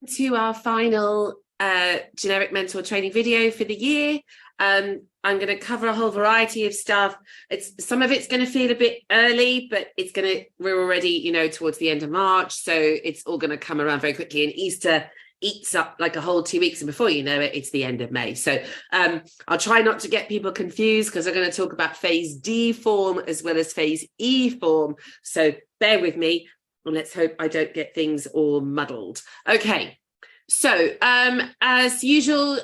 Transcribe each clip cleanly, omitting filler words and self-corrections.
To our final generic mentor training video for the year. I'm going to cover a whole variety of stuff. Some of it's going to feel a bit early, but we're already, towards the end of March, so it's all going to come around very quickly. And Easter eats up like a whole 2 weeks, and before you know it, it's the end of May. So I'll try not to get people confused, because I'm going to talk about phase D form as well as phase E form. So bear with me, and let's hope I don't get things all muddled. Okay. So, as usual,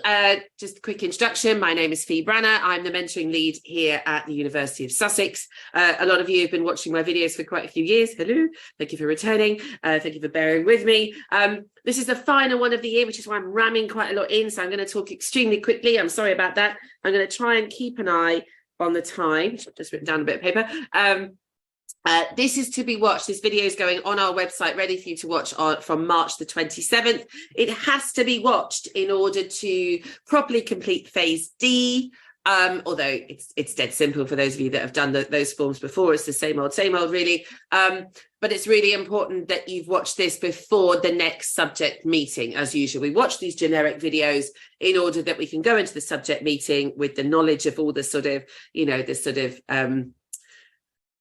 just a quick introduction. My name is Branagh. I'm the mentoring lead here at the University of Sussex. A lot of you have been watching my videos for quite a few years. Hello. Thank you for returning. Thank you for bearing with me. This is the final one of the year, which is why I'm ramming quite a lot in. So I'm going to talk extremely quickly. I'm sorry about that. I'm going to try and keep an eye on the time. I've just written down a bit of paper. This is to be watched. This video is going on our website, ready for you to watch from March the 27th. It has to be watched in order to properly complete phase D. Although it's dead simple for those of you that have done those forms before. It's the same old, really. But it's really important that you've watched this before the next subject meeting. As usual, we watch these generic videos in order that we can go into the subject meeting with the knowledge of all the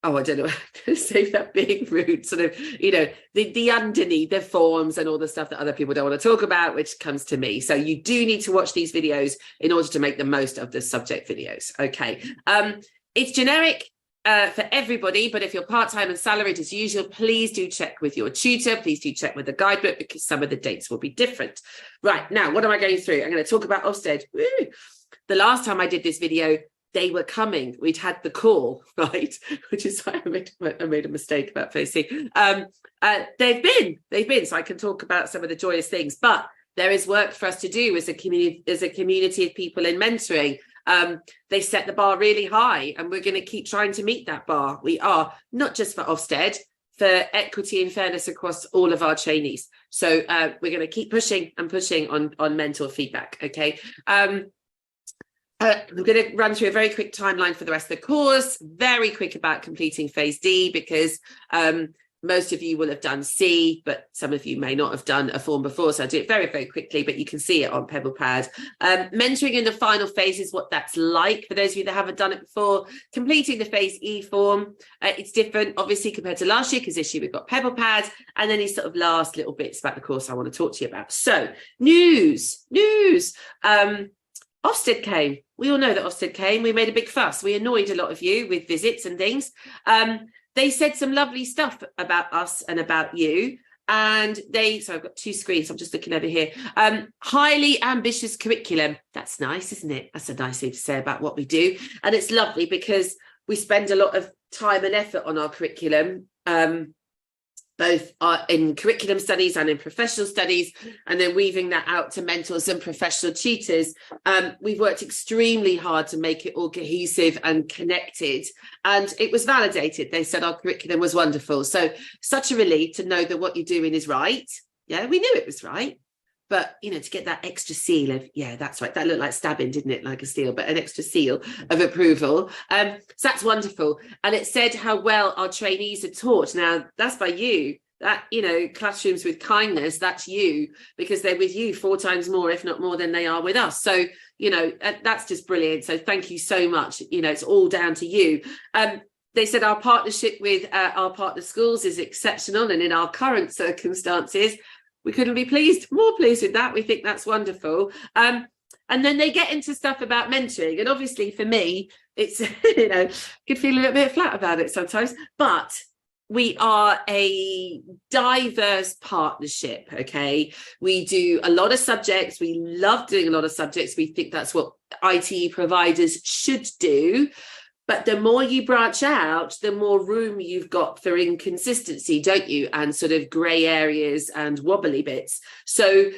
I don't know, I'm going to say that being rude, the underneath, the forms and all the stuff that other people don't want to talk about, which comes to me. So you do need to watch these videos in order to make the most of the subject videos. Okay. It's generic for everybody, but if you're part-time and salaried as usual, please do check with your tutor. Please do check with the guidebook, because some of the dates will be different. Right, now, what am I going through? I'm going to talk about Ofsted. Woo! The last time I did this video, they were coming. We'd had the call, right? Which is why I made a mistake about facing. They've been. So I can talk about some of the joyous things, but there is work for us to do as a community of people in mentoring. They set the bar really high, and we're going to keep trying to meet that bar. We are, not just for Ofsted, for equity and fairness across all of our trainees. So we're going to keep pushing on mentor feedback. Okay. I'm going to run through a very quick timeline for the rest of the course, very quick about completing phase D, because most of you will have done C, but some of you may not have done a form before. So I'll do it very, very quickly, but you can see it on PebblePad. Mentoring in the final phase is what that's like. For those of you that haven't done it before, completing the phase E form, it's different, obviously, compared to last year, because this year we've got PebblePad, and then these sort of last little bits about the course I want to talk to you about. So news. Ofsted came. We all know that Ofsted came. We made a big fuss. We annoyed a lot of you with visits and things. They said some lovely stuff about us and about you. And so I've got two screens. I'm just looking over here. Highly ambitious curriculum. That's nice, isn't it? That's a nice thing to say about what we do. And it's lovely because we spend a lot of time and effort on our curriculum, both in curriculum studies and in professional studies, and then weaving that out to mentors and professional tutors. We've worked extremely hard to make it all cohesive and connected, and it was validated. They said our curriculum was wonderful. So such a relief to know that what you're doing is right. Yeah, we knew it was right. But, to get that extra seal of, yeah, that's right. That looked like stabbing, didn't it? Like a steel, but an extra seal of approval. So that's wonderful. And it said how well our trainees are taught. Now, that's by you. That, classrooms with kindness, that's you, because they're with you 4 times more, if not more, than they are with us. So, that's just brilliant. So thank you so much. It's all down to you. They said our partnership with our partner schools is exceptional. And in our current circumstances, we couldn't be more pleased with that. We think that's wonderful. And then they get into stuff about mentoring. And obviously for me, it's, could feel a little bit flat about it sometimes, but we are a diverse partnership. Okay. We do a lot of subjects. We love doing a lot of subjects. We think that's what IT providers should do. But the more you branch out, the more room you've got for inconsistency, don't you? And sort of grey areas and wobbly bits. So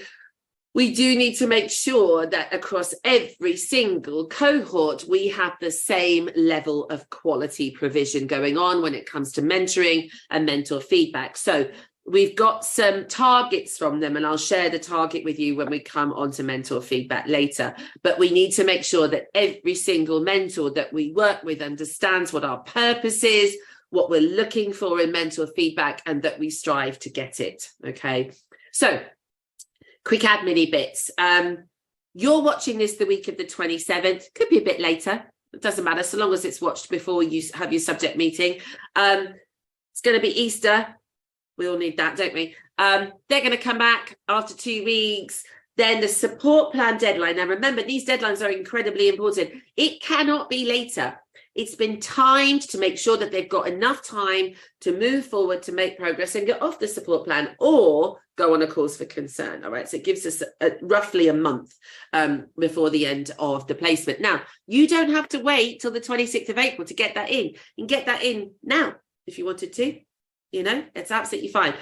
we do need to make sure that across every single cohort, we have the same level of quality provision going on when it comes to mentoring and mentor feedback. So we've got some targets from them, and I'll share the target with you when we come on to mentor feedback later. But we need to make sure that every single mentor that we work with understands what our purpose is, what we're looking for in mentor feedback, and that we strive to get it. Okay. So quick admin bits. You're watching this the week of the 27th, could be a bit later. It doesn't matter, so long as it's watched before you have your subject meeting. It's going to be Easter. We all need that, don't we? They're going to come back after 2 weeks. Then the support plan deadline. Now, remember, these deadlines are incredibly important. It cannot be later. It's been timed to make sure that they've got enough time to move forward, to make progress and get off the support plan or go on a cause for concern. All right. So it gives us roughly a month before the end of the placement. Now, you don't have to wait till the 26th of April to get that in. You can get that in now if you wanted to. You know, it's absolutely fine.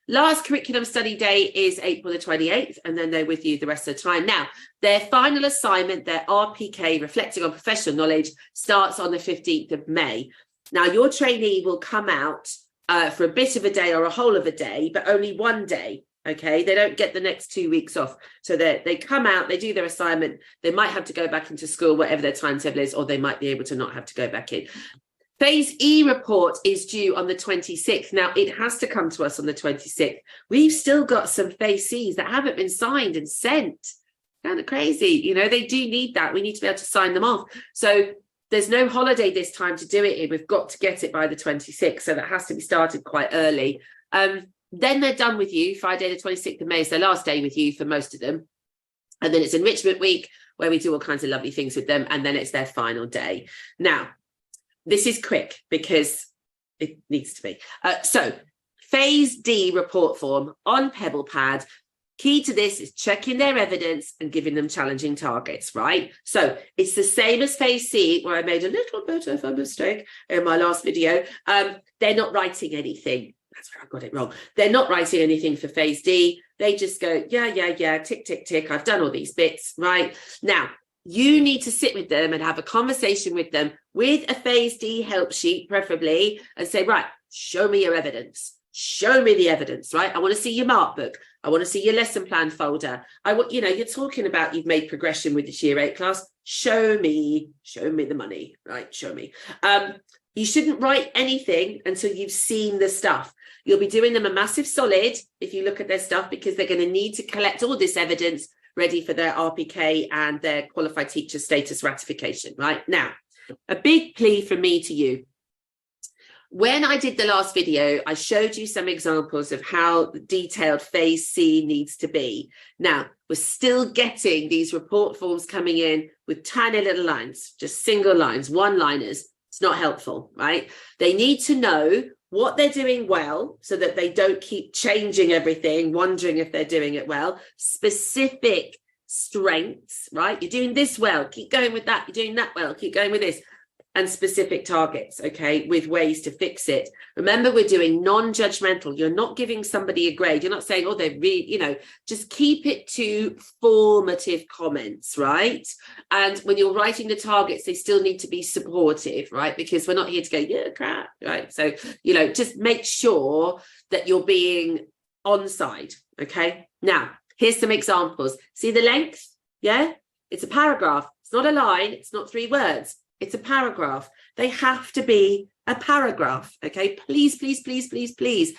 Last curriculum study day is April the 28th, and then they're with you the rest of the time. Now, their final assignment, their RPK, reflecting on professional knowledge, starts on the 15th of May. Now, your trainee will come out for a bit of a day or a whole of a day, but only one day, okay? They don't get the next 2 weeks off. So they come out, they do their assignment, they might have to go back into school, whatever their timetable is, or they might be able to not have to go back in. Phase E report is due on the 26th. Now, it has to come to us on the 26th. We've still got some Phase Cs that haven't been signed and sent. Kind of crazy. You know, they do need that. We need to be able to sign them off. So there's no holiday this time to do it in. We've got to get it by the 26th. So that has to be started quite early. Then they're done with you. Friday, the 26th of May is their last day with you for most of them. And then it's enrichment week where we do all kinds of lovely things with them. And then it's their final day. Now, this is quick because it needs to be. So Phase D report form on PebblePad. Key to this is checking their evidence and giving them challenging targets, right? So it's the same as Phase C, where I made a little bit of a mistake in my last video. They're not writing anything. That's where I got it wrong. They're not writing anything for Phase D. They just go, yeah, tick, tick, tick. I've done all these bits, right? Now, you need to sit with them and have a conversation with them with a Phase D help sheet, preferably, and say, right, show me your evidence. Show me the evidence, right? I want to see your mark book. I want to see your lesson plan folder. I want, you're talking about you've made progression with this year 8 class. Show me the money, right? Show me. You shouldn't write anything until you've seen the stuff. You'll be doing them a massive solid if you look at their stuff, because they're going to need to collect all this evidence ready for their RPK and their qualified teacher status ratification, right? Now, a big plea from me to you. When I did the last video, I showed you some examples of how detailed Phase C needs to be. Now, we're still getting these report forms coming in with tiny little lines, just single lines, one-liners. It's not helpful, right? They need to know what they're doing well so that they don't keep changing everything, wondering if they're doing it well. Specific strengths, right? You're doing this well, keep going with that. You're doing that well, keep going with this. And specific targets, okay, with ways to fix it. Remember, we're doing non-judgmental. You're not giving somebody a grade. You're not saying, oh, they're really, just keep it to formative comments, right? And when you're writing the targets, they still need to be supportive, right? Because we're not here to go, yeah, crap, right? So, just make sure that you're being on side, okay? Now, here's some examples. See the length? Yeah? It's a paragraph. It's not a line. It's not 3 words. It's a paragraph. They have to be a paragraph, okay? Please, please, please, please, please.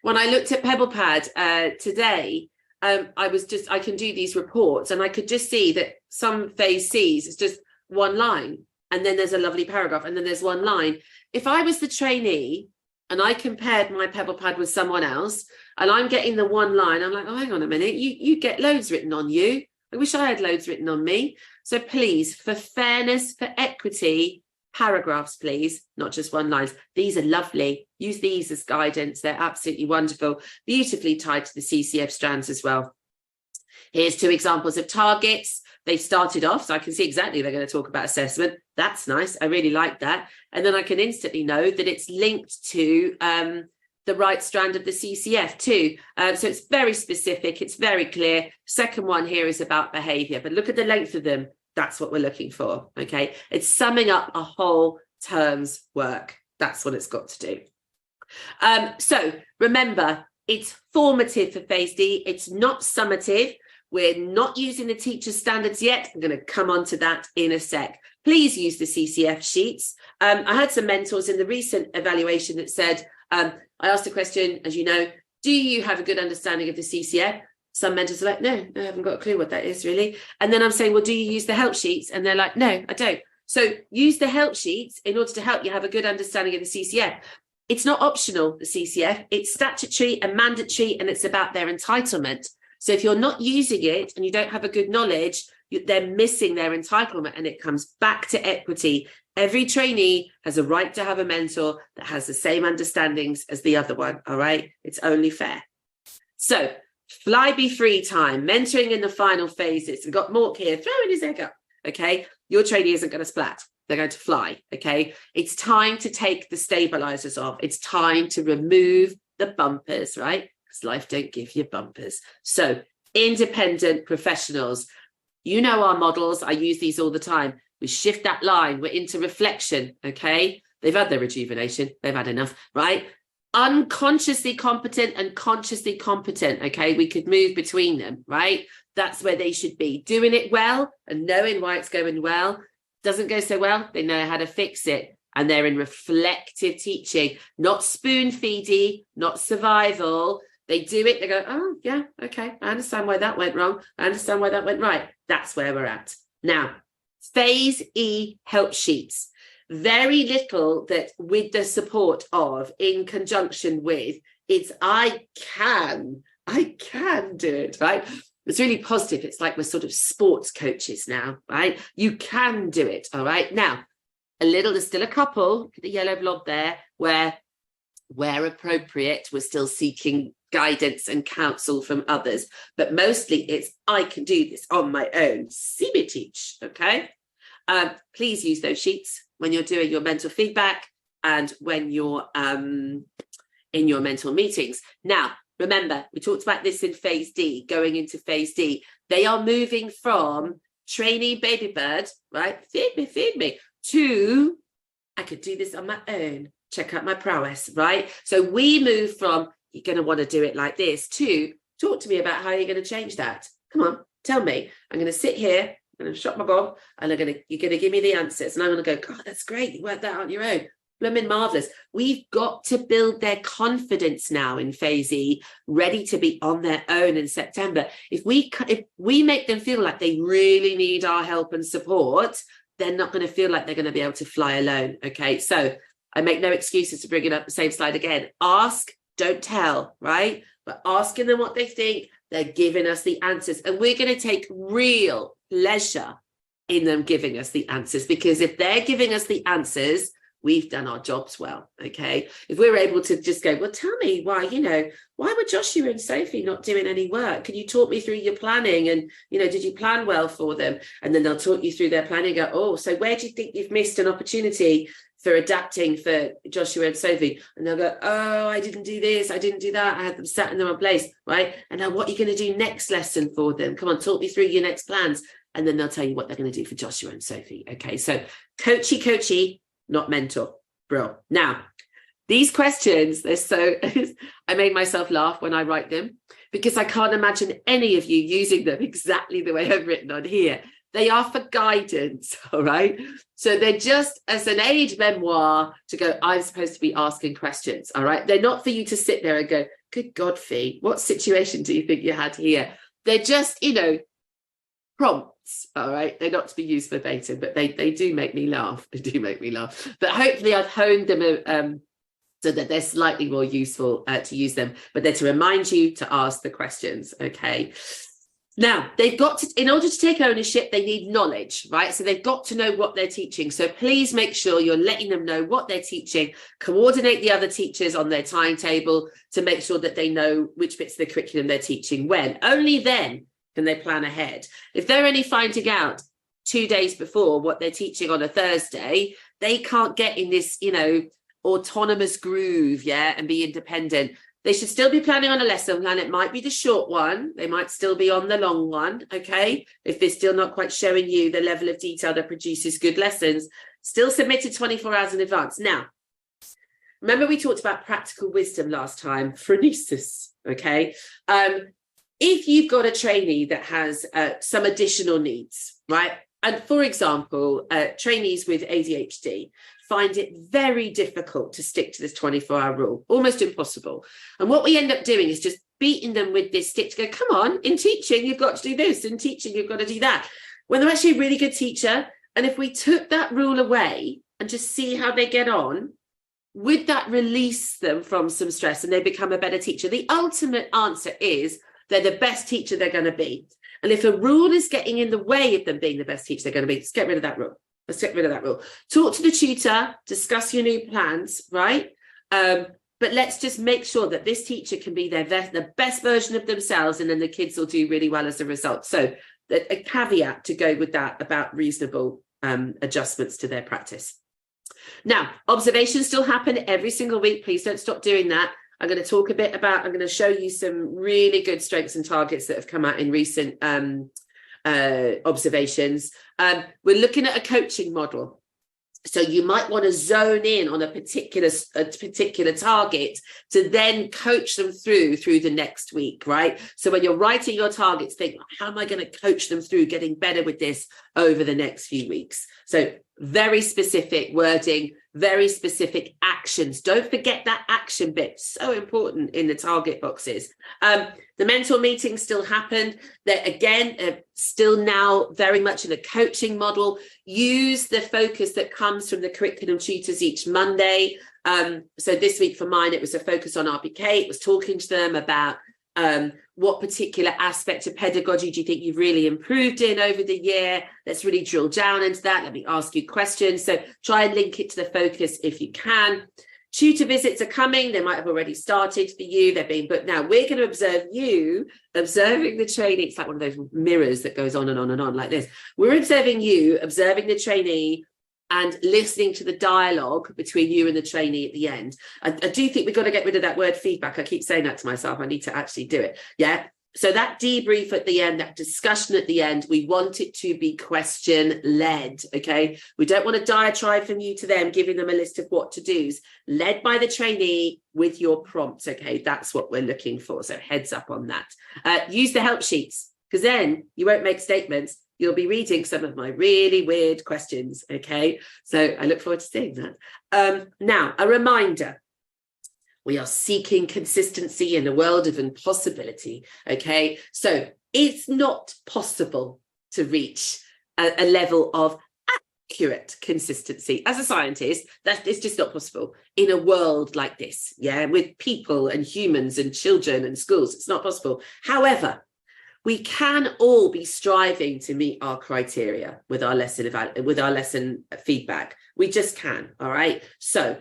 When I looked at PebblePad today, I can do these reports and I could just see that some Phase Cs is just one line and then there's a lovely paragraph and then there's one line. If I was the trainee and I compared my PebblePad with someone else and I'm getting the one line, I'm like, oh, hang on a minute, you get loads written on you. I wish I had loads written on me. So please, for fairness, for equity, paragraphs, please, not just one lines. These are lovely. Use these as guidance. They're absolutely wonderful, beautifully tied to the CCF strands as well. Here's 2 examples of targets. They've started off, so I can see exactly they're going to talk about assessment. That's nice. I really like that. And then I can instantly know that it's linked to the right strand of the CCF too. So it's very specific. It's very clear. Second one here is about behaviour, but look at the length of them. That's what we're looking for. Okay. It's summing up a whole term's work. That's what it's got to do. So remember, it's formative for Phase D. It's not summative. We're not using the teacher standards yet. I'm going to come on to that in a sec. Please use the CCF sheets. I had some mentors in the recent evaluation that said, I asked a question, as you know, do you have a good understanding of the CCF? Some mentors are like, no, I haven't got a clue what that is really. And then I'm saying, well, do you use the help sheets? And they're like, no, I don't. So use the help sheets in order to help you have a good understanding of the CCF. It's not optional, the CCF. It's statutory and mandatory, and it's about their entitlement. So if you're not using it and you don't have a good knowledge, they're missing their entitlement, and it comes back to equity. Every trainee has a right to have a mentor that has the same understandings as the other one, all right? It's only fair. So fly be free time, mentoring in the final phases. We've got Mork here, throwing his egg up, okay? Your trainee isn't going to splat. They're going to fly, okay? It's time to take the stabilizers off. It's time to remove the bumpers, right? Because life don't give you bumpers. So independent professionals, you know our models. I use these all the time. We shift that line. We're into reflection, okay? They've had their rejuvenation. They've had enough, right? Unconsciously competent and consciously competent, okay? We could move between them, right? That's where they should be. Doing it well and knowing why it's going well. Doesn't go so well, they know how to fix it. And they're in reflective teaching, not spoon-feedy, not survival. They do it, they go, oh, yeah, okay, I understand why that went wrong. I understand why that went right. That's where we're at. Now, phase E help sheets. Very little that with the support of, in conjunction with, it's I can do it, right? It's really positive. It's like we're sort of sports coaches now, right? You can do it, all right? Now, there's still a couple, the yellow blob there, where appropriate, we're still seeking guidance and counsel from others. But mostly it's, I can do this on my own. See me teach, okay? Please use those sheets when you're doing your mental feedback and when you're in your mental meetings. Now, remember, we talked about this in phase D, going into phase D. They are moving from trainee baby bird, right? Feed me, to I could do this on my own. Check out my prowess, right? So we move from you're going to want to do it like this to talk to me about how you're going to change that. Come on, tell me. I'm going to sit here, I'm going to shut my gob, and you're going to give me the answers. And I'm going to go, God, that's great. You worked that out on your own. Blooming marvelous. We've got to build their confidence now in phase E, ready to be on their own in September. If we make them feel like they really need our help and support, they're not going to feel like they're going to be able to fly alone. Okay, so I make no excuses to bring it up the same slide again. Ask, don't tell, right? But asking them what they think, they're giving us the answers. And we're going to take real pleasure in them giving us the answers, because if they're giving us the answers, we've done our jobs well, okay? If we're able to just go, well, tell me why were Joshua and Sophie not doing any work? Can you talk me through your planning? And, did you plan well for them? And then they'll talk you through their planning and go, oh, so where do you think you've missed an opportunity for adapting for Joshua and Sophie? And they'll go, oh, I didn't do this, I didn't do that, I had them sat in the wrong place, right? And now what are you going to do next lesson for them? Come on, talk me through your next plans. And then they'll tell you what they're going to do for Joshua and Sophie, okay? So coachy, not mentor, bro. Now, these questions, they're so, I made myself laugh when I write them, because I can't imagine any of you using them exactly the way I've written on here. They are for guidance, all right? So they're just as an aid memoir to go, I'm supposed to be asking questions, all right? They're not for you to sit there and go, good God, Fee, what situation do you think you had here? They're just, prompts, all right? They're not to be used verbatim, but they do make me laugh. They do make me laugh. But hopefully I've honed them so that they're slightly more useful to use them, but they're to remind you to ask the questions, okay? Now, they've got to, in order to take ownership, they need knowledge, right? So they've got to know what they're teaching. So please make sure you're letting them know what they're teaching, coordinate the other teachers on their timetable to make sure that they know which bits of the curriculum they're teaching when. Only then can they plan ahead. If they're only finding out 2 days before what they're teaching on a Thursday, they can't get in this, autonomous groove, and be independent. They should still be planning on a lesson plan. It might be the short one. They might still be on the long one, okay? If they're still not quite showing you the level of detail that produces good lessons, still submitted 24 hours in advance. Now, remember we talked about practical wisdom last time, phronesis, okay? If you've got a trainee that has some additional needs, right? And for example, trainees with ADHD find it very difficult to stick to this 24-hour rule, almost impossible. And what we end up doing is just beating them with this stick to go, come on, in teaching, you've got to do this. In teaching, you've got to do that. When they're actually a really good teacher, and if we took that rule away and just see how they get on, would that release them from some stress and they become a better teacher? The ultimate answer is they're the best teacher they're going to be. And if a rule is getting in the way of them being the best teacher they're going to be, let's get rid of that rule. Let's get rid of that rule. Talk to the tutor, discuss your new plans, right? But let's just make sure that this teacher can be the best version of themselves, and then the kids will do really well as a result. So a caveat to go with that about reasonable adjustments to their practice. Now, observations still happen every single week. Please don't stop doing that. I'm going to talk a bit about, I'm going to show you some really good strengths and targets that have come out in recent observations. We're looking at a coaching model. So you might want to zone in on a particular target to then coach them through the next week, right? So when you're writing your targets, think, how am I going to coach them through getting better with this over the next few weeks? So very specific wording, very specific actions. Don't forget that action bit, so important in the target boxes. The mentor meetings still happened. They're again still now very much in a coaching model. Use the focus that comes from the curriculum tutors each Monday. So this week for mine, it was a focus on RPK. It was talking to them about what particular aspect of pedagogy do you think you've really improved in over the year? Let's really drill down into that. Let me ask you questions. So try and link it to the focus if you can. Tutor visits are coming. They might have already started for you. They're being booked now. We're going to observe you observing the trainee. It's like one of those mirrors that goes on and on and on like this. We're observing you, observing the trainee, and listening to the dialogue between you and the trainee at the end. I do think we've got to get rid of that word feedback. I keep saying that to myself. I need to actually do it. Yeah. So that debrief at the end, that discussion at the end, we want it to be question-led, okay? We don't want a diatribe from you to them, giving them a list of what to do's. Led by the trainee with your prompts, okay? That's what we're looking for. So heads up on that. Use the help sheets, because then you won't make statements. You'll be reading some of my really weird questions, okay? So I look forward to seeing that. Now, a reminder. We are seeking consistency in a world of impossibility, okay? So it's not possible to reach a level of accurate consistency. As a scientist, that is just not possible in a world like this, yeah? With people and humans and children and schools, it's not possible. However, we can all be striving to meet our criteria with our lesson feedback. We just can, all right? So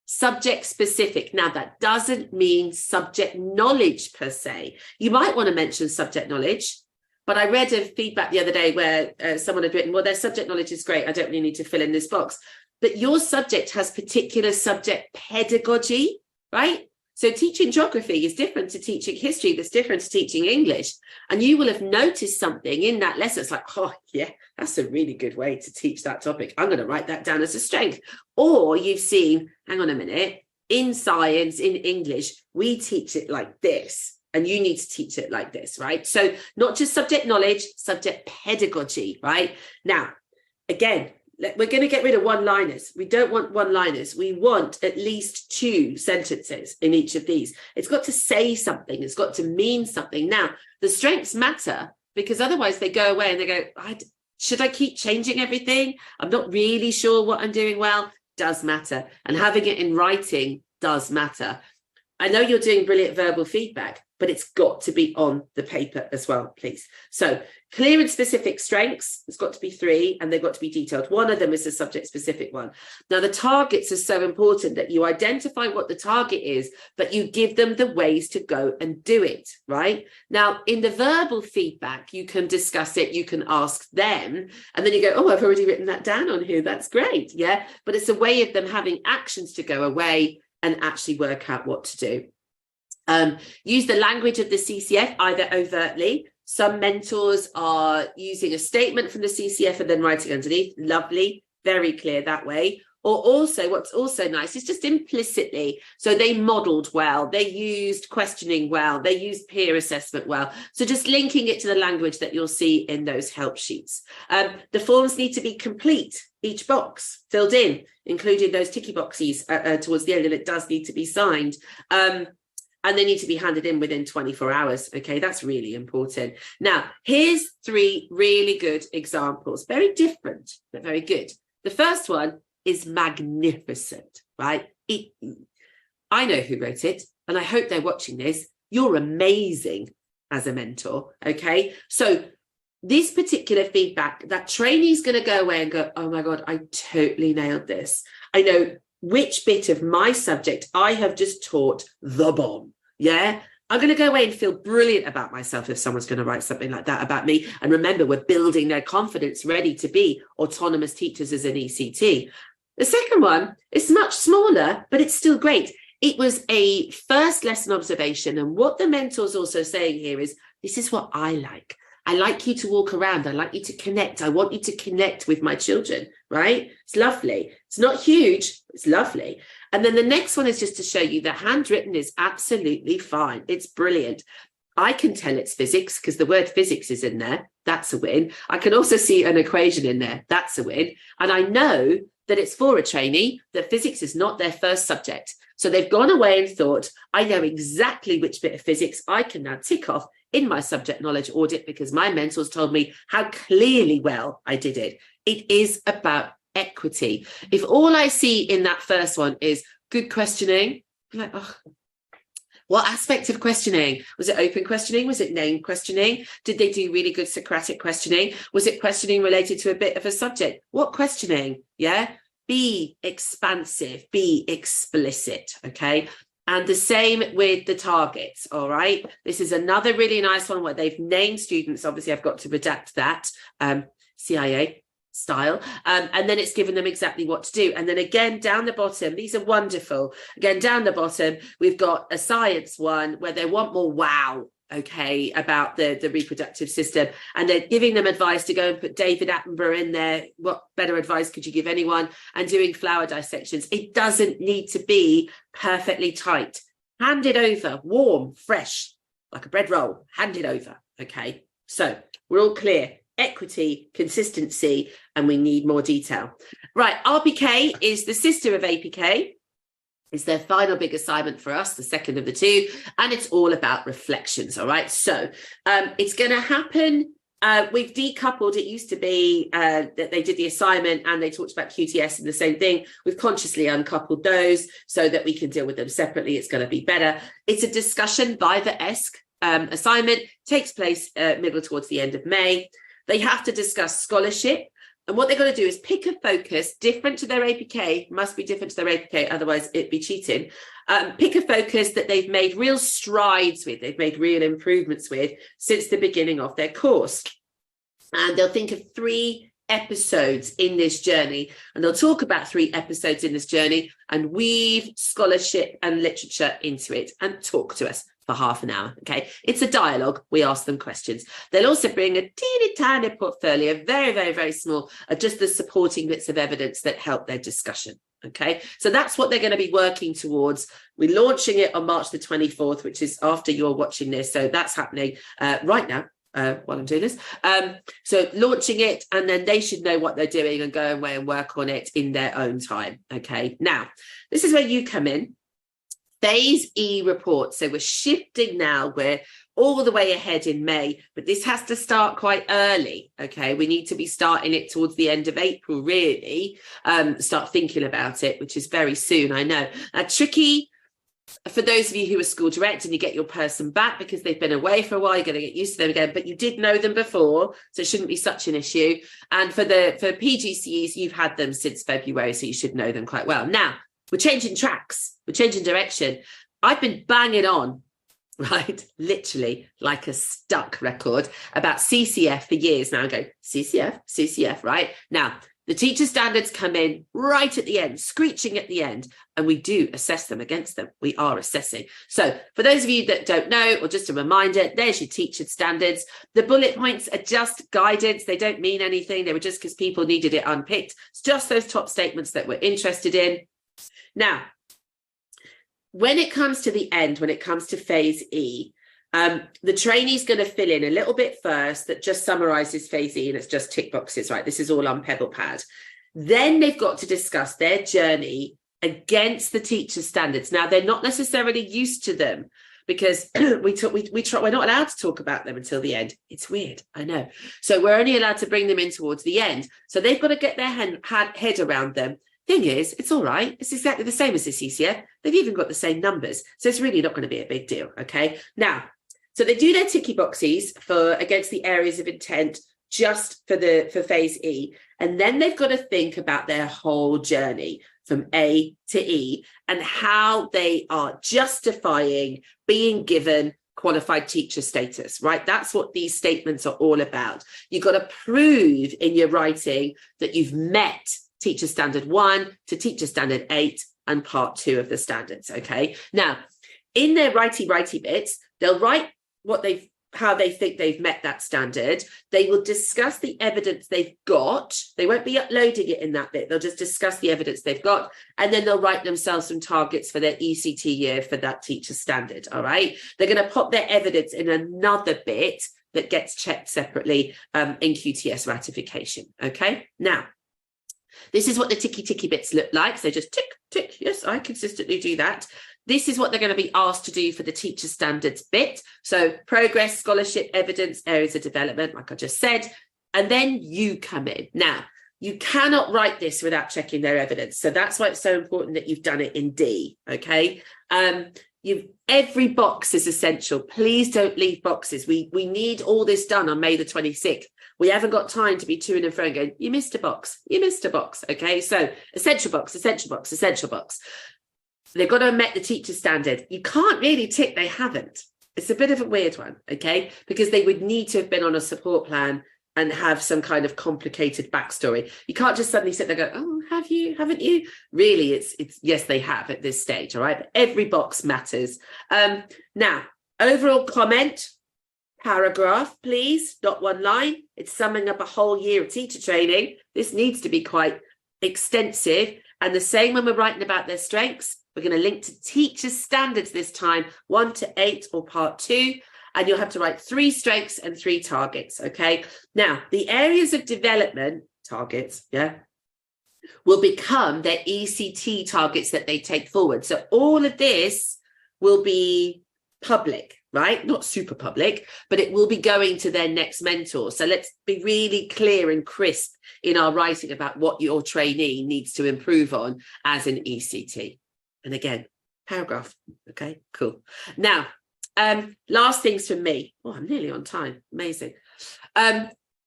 subject specific. Now, that doesn't mean subject knowledge per se. You might want to mention subject knowledge, but I read a feedback the other day where someone had written, well, their subject knowledge is great. I don't really need to fill in this box. But your subject has particular subject pedagogy, right? So teaching geography is different to teaching history, that's different to teaching English. And you will have noticed something in that lesson. It's like, oh, yeah, that's a really good way to teach that topic. I'm going to write that down as a strength. Or you've seen, hang on a minute, in science, in English, we teach it like this. And you need to teach it like this, right? So not just subject knowledge, subject pedagogy, right? Now, again, we're going to get rid of one-liners. We don't want one-liners. We want at least 2 sentences in each of these. It's got to say something. It's got to mean something. Now, the strengths matter because otherwise they go away and they go, should I keep changing everything? I'm not really sure what I'm doing well. Does matter. And having it in writing does matter. I know you're doing brilliant verbal feedback, but it's got to be on the paper as well, please. So clear and specific strengths, it's got to be 3, and they've got to be detailed. One of them is a subject specific one. Now, the targets are so important that you identify what the target is, but you give them the ways to go and do it, right? Now, in the verbal feedback, you can discuss it, you can ask them, and then you go, oh, I've already written that down on here. That's great, yeah? But it's a way of them having actions to go away and actually work out what to do. Use the language of the CCF, either overtly. Some mentors are using a statement from the CCF and then writing underneath. Lovely, very clear that way. Or also, what's also nice is just implicitly. So they modelled well, they used questioning well, they used peer assessment well. So just linking it to the language that you'll see in those help sheets. The forms need to be complete, each box filled in, including those ticky boxes towards the end, and it does need to be signed. and they need to be handed in within 24 hours. Okay, that's really important. Now, here's 3 really good examples. Very different, but very good. The first one is magnificent, right? I know who wrote it, and I hope they're watching this. You're amazing as a mentor, okay? So this particular feedback, that trainee's going to go away and go, oh my God, I totally nailed this. I know which bit of my subject I have just taught the bomb. Yeah, I'm going to go away and feel brilliant about myself if someone's going to write something like that about me. And remember, we're building their confidence, ready to be autonomous teachers as an ECT. The second one is much smaller, but it's still great. It was a first lesson observation. And what the mentor's also saying here is, this is what I like. I like you to walk around. I like you to connect. I want you to connect with my children, right? It's lovely. It's not huge. It's lovely. And then the next one is just to show you that handwritten is absolutely fine. It's brilliant. I can tell it's physics because the word physics is in there. That's a win. I can also see an equation in there. That's a win. And I know that it's for a trainee, that physics is not their first subject. So they've gone away and thought, I know exactly which bit of physics I can now tick off in my subject knowledge audit because my mentors told me how clearly well I did it. It is about equity. If all I see in that first one is good questioning, I'm like, oh, what aspect of questioning? Was it open questioning? Was it named questioning? Did they do really good Socratic questioning? Was it questioning related to a bit of a subject? What questioning? Yeah. Be expansive, be explicit. Okay. And the same with the targets. All right. This is another really nice one where they've named students. Obviously, I've got to redact that CIA style. And then it's given them exactly what to do. And then again, down the bottom, these are wonderful. Again, down the bottom, we've got a science one where they want more wow, okay, about the reproductive system. And they're giving them advice to go and put David Attenborough in there. What better advice could you give anyone? And doing flower dissections. It doesn't need to be perfectly tight. Hand it over, warm, fresh, like a bread roll. Hand it over, okay? So we're all clear. Equity, consistency, and we need more detail. Right, RPK is the sister of APK. It's their final big assignment for us, the second of the 2, and it's all about reflections, all right? So it's going to happen. We've decoupled. It used to be that they did the assignment and they talked about QTS and the same thing. We've consciously uncoupled those so that we can deal with them separately. It's going to be better. It's a discussion by the ESC assignment, takes place middle towards the end of May. They have to discuss scholarship. And what they're going to do is pick a focus different to their APK, must be different to their APK, otherwise it'd be cheating. Pick a focus that they've made real strides with, they've made real improvements with since the beginning of their course. And they'll think of 3 episodes in this journey, and they'll talk about 3 episodes in this journey and weave scholarship and literature into it and talk to us for half an hour. Okay, it's a dialogue. We ask them questions. They'll also bring a teeny tiny portfolio, very, very, very small, of just the supporting bits of evidence that help their discussion. Okay, so that's what they're going to be working towards. We're launching it on March the 24th, which is after you're watching this. So that's happening right now. While I'm doing this. So launching it, and then they should know what they're doing and go away and work on it in their own time. Okay, now this is where you come in. Phase E report. So we're shifting now. We're all the way ahead in May, but this has to start quite early. Okay, we need to be starting it towards the end of April, really. Start thinking about it, which is very soon, I know. Tricky for those of you who are school direct and you get your person back because they've been away for a while, you're going to get used to them again, but you did know them before, so it shouldn't be such an issue. And for PGCEs, you've had them since February, so you should know them quite well. Now, we're changing tracks, we're changing direction. I've been banging on, right, literally like a stuck record about CCF for years now. I go, CCF, right? Now, the teacher standards come in right at the end, screeching at the end, and we do assess them against them. We are assessing. So for those of you that don't know, or just a reminder, there's your teacher standards. The bullet points are just guidance. They don't mean anything. They were just because people needed it unpicked. It's just those top statements that we're interested in. Now, when it comes to the end, when it comes to phase E, the trainee's going to fill in a little bit first that just summarizes phase E, and it's just tick boxes, right? This is all on Pebblepad. Then they've got to discuss their journey against the teacher standards. Now, they're not necessarily used to them, because we're not allowed to talk about them until the end. It's weird, I know. So we're only allowed to bring them in towards the end. So they've got to get their head around them. Thing is, it's all right. It's exactly the same as the CCF. They've even got the same numbers. So it's really not going to be a big deal, okay? Now, so they do their ticky boxes for against the areas of intent just for phase E. And then they've got to think about their whole journey from A to E and how they are justifying being given qualified teacher status, right? That's what these statements are all about. You've got to prove in your writing that you've met Teacher Standard 1 to Teacher Standard 8 and Part 2 of the standards, okay? Now, in their righty bits, they'll write how they think they've met that standard. They will discuss the evidence they've got. They won't be uploading it in that bit. They'll just discuss the evidence they've got, and then they'll write themselves some targets for their ECT year for that teacher standard, all right? They're going to pop their evidence in another bit that gets checked separately in QTS ratification, okay? Now, this is what the ticky bits look like. So just tick, tick. Yes, I consistently do that. This is what they're going to be asked to do for the teacher standards bit. So progress, scholarship, evidence, areas of development, like I just said. And then you come in. Now, you cannot write this without checking their evidence. So that's why it's so important that you've done it in D, okay? Every box is essential. Please don't leave boxes. We need all this done on May the 26th. We haven't got time to be to and fro and going, you missed a box, okay? So essential box. They've got to have met the teacher standard. You can't really tick they haven't. It's a bit of a weird one, okay? Because they would need to have been on a support plan and have some kind of complicated backstory. You can't just suddenly sit there and go, oh, have you, haven't you? Really, it's yes, they have at this stage, all right? But every box matters. Now, overall comment, paragraph, please, not one line. It's summing up a whole year of teacher training. This needs to be quite extensive. And the same when we're writing about their strengths, we're going to link to teacher standards this time, 1 to 8 or Part 2. And you'll have to write 3 strengths and 3 targets, okay? Now, the areas of development, targets, will become their ECT targets that they take forward. So all of this will be public, right? Not super public, but it will be going to their next mentor. So let's be really clear and crisp in our writing about what your trainee needs to improve on as an ECT. And again, paragraph, okay, cool. Now, last things from me. Oh, I'm nearly on time. Amazing.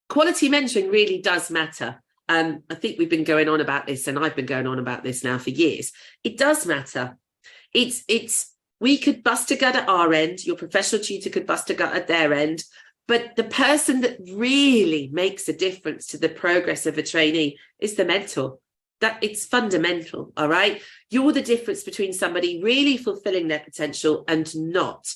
Quality mentoring really does matter. I think we've been going on about this, and I've been going on about this now for years. It does matter. We could bust a gut at our end. Your professional tutor could bust a gut at their end. But the person that really makes a difference to the progress of a trainee is the mentor. That it's fundamental, all right? You're the difference between somebody really fulfilling their potential and not.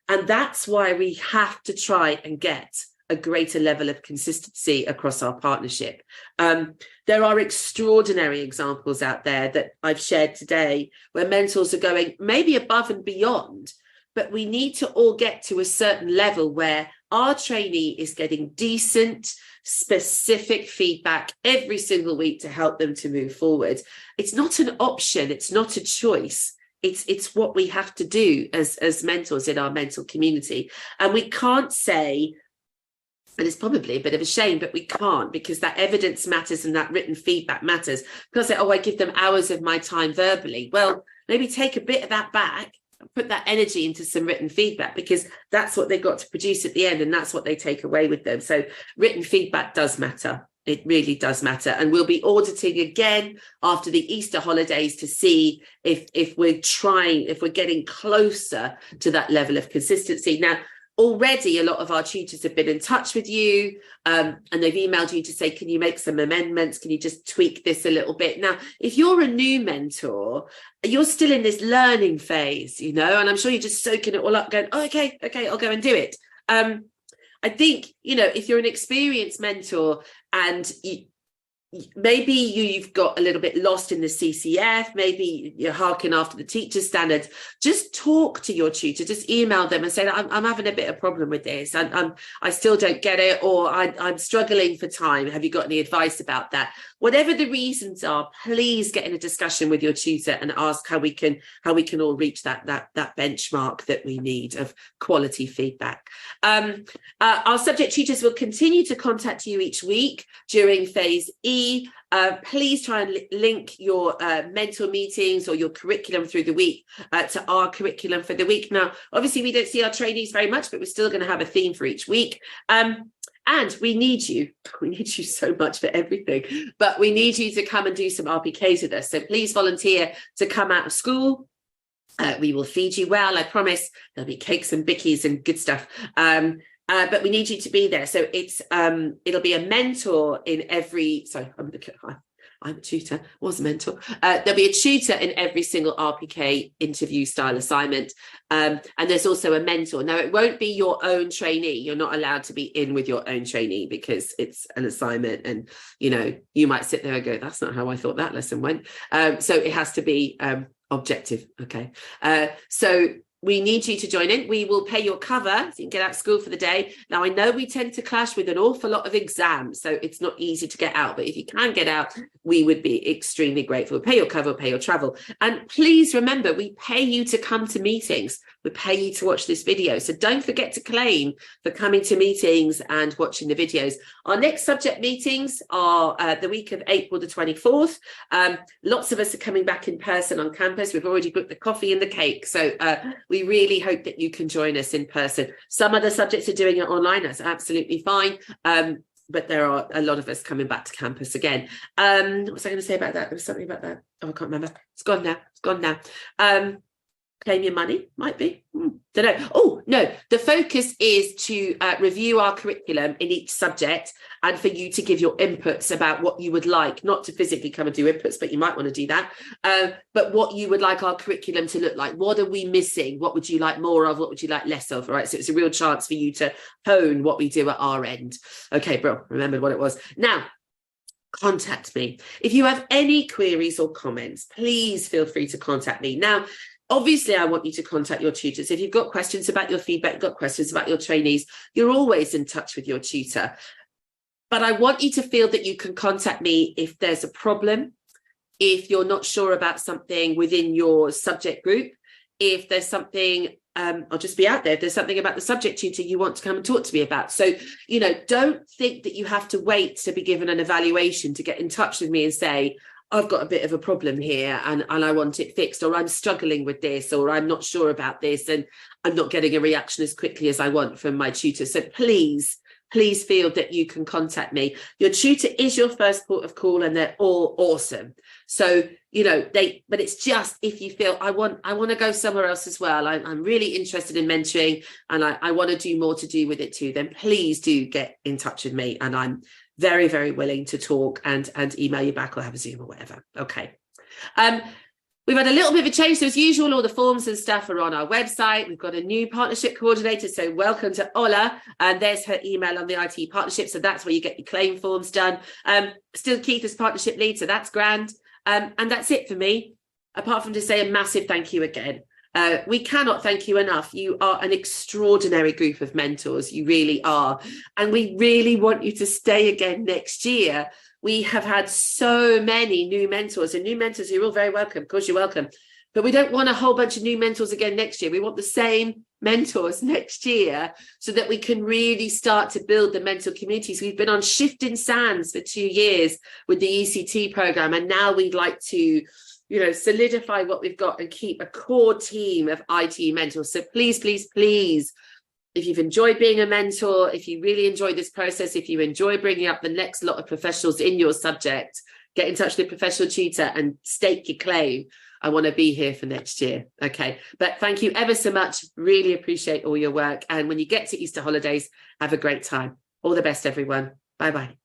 And that's why we have to try and get a greater level of consistency across our partnership. There are extraordinary examples out there that I've shared today where mentors are going maybe above and beyond, but we need to all get to a certain level where our trainee is getting decent, specific feedback every single week to help them to move forward. It's not an option. It's not a choice. It's what we have to do as mentors in our mentor community. And we can't say, and it's probably a bit of a shame, but we can't, because that evidence matters and that written feedback matters. Because I give them hours of my time verbally. Well, maybe take a bit of that back, put that energy into some written feedback, because that's what they've got to produce at the end, and that's what they take away with them. So written feedback does matter. It really does matter. And we'll be auditing again after the Easter holidays to see if we're getting closer to that level of consistency. Now, already a lot of our tutors have been in touch with you, and they've emailed you to say, can you make some amendments? Can you just tweak this a little bit? Now, if you're a new mentor, you're still in this learning phase, and I'm sure you're just soaking it all up going, oh, okay, I'll go and do it. I think, if you're an experienced mentor and maybe you've got a little bit lost in the CCF, maybe you're harking after the teacher standards. Just talk to your tutor, just email them and say, I'm having a bit of problem with this, and I still don't get it, or I'm struggling for time. Have you got any advice about that? Whatever the reasons are, please get in a discussion with your tutor and ask how we can all reach that benchmark that we need of quality feedback. Our subject tutors will continue to contact you each week during phase E. Please try and link your mentor meetings or your curriculum through the week to our curriculum for the week. Now, obviously, we don't see our trainees very much, but we're still going to have a theme for each week. And we need you. We need you so much for everything, but we need you to come and do some RPKs with us. So please volunteer to come out of school. We will feed you well, I promise. There'll be cakes and bickies and good stuff. But we need you to be there. So it's it'll be a mentor in every. Sorry, I'm a tutor. Was a mentor. There'll be a tutor in every single RPK interview style assignment, and there's also a mentor. Now, it won't be your own trainee. You're not allowed to be in with your own trainee because it's an assignment, and you might sit there and go, "That's not how I thought that lesson went." So it has to be objective. Okay. So we need you to join in. We will pay your cover so you can get out of school for the day. Now, I know we tend to clash with an awful lot of exams, so it's not easy to get out. But if you can get out, we would be extremely grateful. We'll pay your cover, pay your travel. And please remember, we pay you to come to meetings. We pay you to watch this video. So don't forget to claim for coming to meetings and watching the videos. Our next subject meetings are the week of April the 24th. Lots of us are coming back in person on campus. We've already booked the coffee and the cake. So we really hope that you can join us in person. Some other subjects are doing it online. That's absolutely fine. But there are a lot of us coming back to campus again. What was I going to say about that? There was something about that. Oh, I can't remember. It's gone now. Claim your money, might be. Don't know. Oh, no. The focus is to review our curriculum in each subject and for you to give your inputs about what you would like, not to physically come and do inputs, but you might want to do that. But what you would like our curriculum to look like. What are we missing? What would you like more of? What would you like less of? All right. So it's a real chance for you to hone what we do at our end. Okay, bro. Remembered what it was. Now, contact me. If you have any queries or comments, please feel free to contact me. Now, obviously, I want you to contact your tutors. If you've got questions about your feedback, got questions about your trainees, you're always in touch with your tutor. But I want you to feel that you can contact me if there's a problem, if you're not sure about something within your subject group, if there's something, I'll just be out there, if there's something about the subject tutor you want to come and talk to me about. So, don't think that you have to wait to be given an evaluation to get in touch with me and say, I've got a bit of a problem here and I want it fixed, or I'm struggling with this, or I'm not sure about this and I'm not getting a reaction as quickly as I want from my tutor. So please feel that you can contact me. Your tutor is your first port of call and they're all awesome. So, but it's just if you feel I want to go somewhere else as well. I'm really interested in mentoring and I want to do more to do with it too, then please do get in touch with me. And I'm very, very willing to talk and email you back or have a Zoom or whatever. Okay. We've had a little bit of a change. So as usual, all the forms and stuff are on our website. We've got a new partnership coordinator. So welcome to Ola. And there's her email on the IT partnership. So that's where you get your claim forms done. Still Keith as partnership lead. So that's grand. And that's it for me, apart from to say a massive thank you again. We cannot thank you enough. You are an extraordinary group of mentors. You really are. And we really want you to stay again next year. We have had so many new mentors, and new mentors, you're all very welcome. Of course, you're welcome. But we don't want a whole bunch of new mentors again next year. We want the same mentors next year so that we can really start to build the mentor communities. We've been on shifting sands for 2 years with the ECT program. And now we'd like to solidify what we've got and keep a core team of IT mentors. So please, if you've enjoyed being a mentor, if you really enjoy this process, if you enjoy bringing up the next lot of professionals in your subject, get in touch with a professional tutor and stake your claim. I want to be here for next year. Okay. But thank you ever so much. Really appreciate all your work. And when you get to Easter holidays, have a great time. All the best, everyone. Bye-bye.